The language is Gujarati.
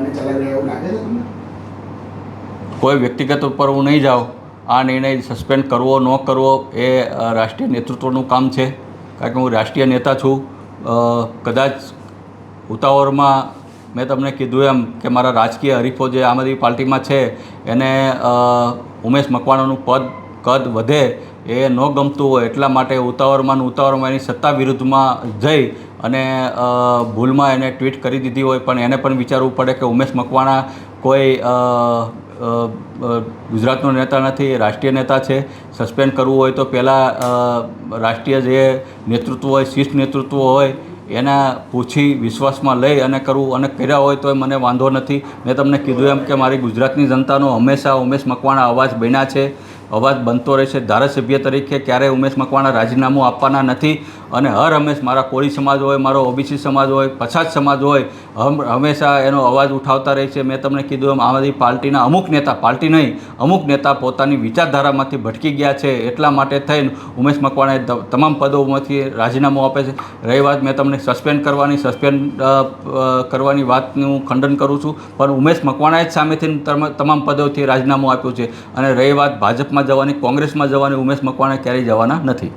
અને ચલાવી રહ્યા એવું લાગે છે તમને? કોઈ વ્યક્તિગત ઉપર હું નહીં જાઉં. આ નિર્ણય સસ્પેન્ડ કરવો ન કરવો એ રાષ્ટ્રીય નેતૃત્વનું કામ છે, કારણ કે હું રાષ્ટ્રીય નેતા છું. કદાચ ઉતાવળમાં મેં તમને કીધું એમ કે મારા રાજકીય હરીફો જે આમ આદમી પાર્ટીમાં છે એને ઉમેશ મકવાણાનું કદ વધે એ ન ગમતું હોય એટલા માટે ઉતાવળમાં એની સત્તા વિરુદ્ધમાં જઈ અને ભૂલમાં એને ટ્વીટ કરી દીધી હોય. પણ એને પણ વિચારવું પડે કે ઉમેશ મકવાણા કોઈ ગુજરાતનો નેતા નથી, રાષ્ટ્રીય નેતા છે. સસ્પેન્ડ કરવું હોય તો પહેલાં રાષ્ટ્રીય જે નેતૃત્વ હોય, શીર્ષ નેતૃત્વ હોય એના પૂછી વિશ્વાસમાં લઈ અને કરવું, અને કર્યા હોય તો મને વાંધો નથી. મેં તમને કીધું એમ કે મારી ગુજરાતની જનતાનો હંમેશા ઉમેશ મકવાણા અવાજ બન્યા છે, અવાજ બનતો રહેશે. ધારાસભ્ય તરીકે ક્યારેય ઉમેશ મકવાણા રાજીનામું આપવાના નથી અને હંમેશ મારા કોળી સમાજ હોય, મારો ઓબીસી સમાજ હોય, પછાત સમાજ હોય, હંમેશા એનો અવાજ ઉઠાવતા રહે છે. મેં તમને કીધું એમ આમ આદમી પાર્ટીના અમુક નેતા, પાર્ટી નહીં અમુક નેતા પોતાની વિચારધારામાંથી ભટકી ગયા છે, એટલા માટે થઈને ઉમેશ મકવાણાએ તમામ પદોમાંથી રાજીનામું આપે છે. રહી વાત મેં તમને સસ્પેન્ડ કરવાની વાતનું ખંડન કરું છું, પણ ઉમેશ મકવાણાએ જ સામેથી તમામ પદોથી રાજીનામું આપ્યું છે. અને રહી વાત ભાજપમાં જવાની, કોંગ્રેસમાં જવાની, ઉમેશ મકવાણા ક્યારેય જવાના નથી.